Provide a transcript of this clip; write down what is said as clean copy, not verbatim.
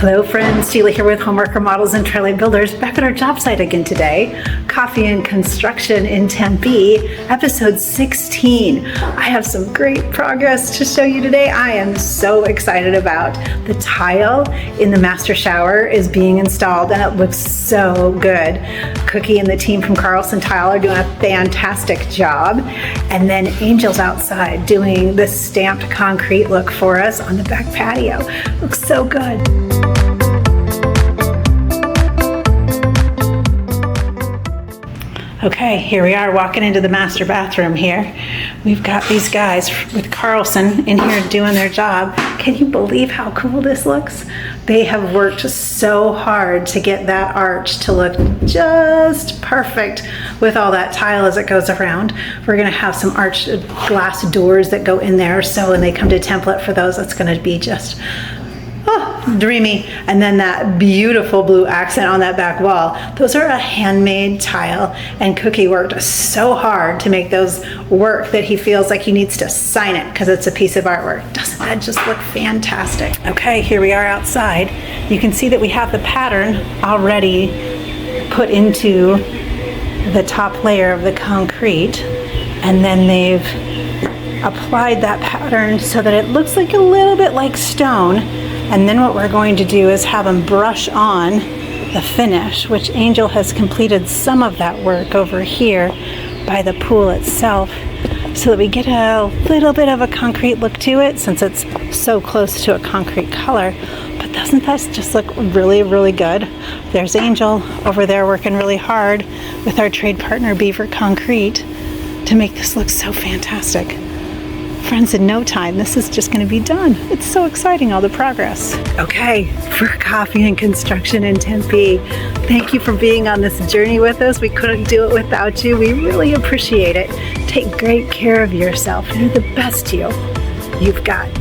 Hello friends, Sheila here with Homework Remodels and Trailer Builders, back at our job site again today. Coffee and Construction in Tempe, episode 16. I have some great progress to show you today. I am so excited about. The tile in the master shower is being installed and it looks so good. Cookie and the team from Carlson Tile are doing a fantastic job. And then Angel's outside doing the stamped concrete look for us on the back patio. Looks so good. Okay, here we are walking into the master bathroom here. We've got these guys with Carlson in here doing their job. Can you believe how cool this looks? They have worked so hard to get that arch to look just perfect with all that tile as it goes around. We're gonna have some arched glass doors that go in there, so when they come to template for those, it's gonna be just dreamy. And then that beautiful blue accent on that back wall. Those are a handmade tile, and Cookie worked so hard to make those work that he feels like he needs to sign it because it's a piece of artwork. Doesn't that just look fantastic? Okay, here we are outside. You can see that we have the pattern already put into the top layer of the concrete, and then they've applied that pattern so that it looks like a little bit like stone. And then what we're going to do is have them brush on the finish, which Angel has completed some of that work over here by the pool itself, so that we get a little bit of a concrete look to it since it's so close to a concrete color. But doesn't that just look really, really good? There's Angel over there working really hard with our trade partner Beaver Concrete to make this look so fantastic. Friends, in no time, this is just going to be done. It's so exciting, all the progress. Okay, for Coffee and Construction in Tempe, thank you for being on this journey with us. We couldn't do it without you. We really appreciate it. Take great care of yourself. You're the best you. You've got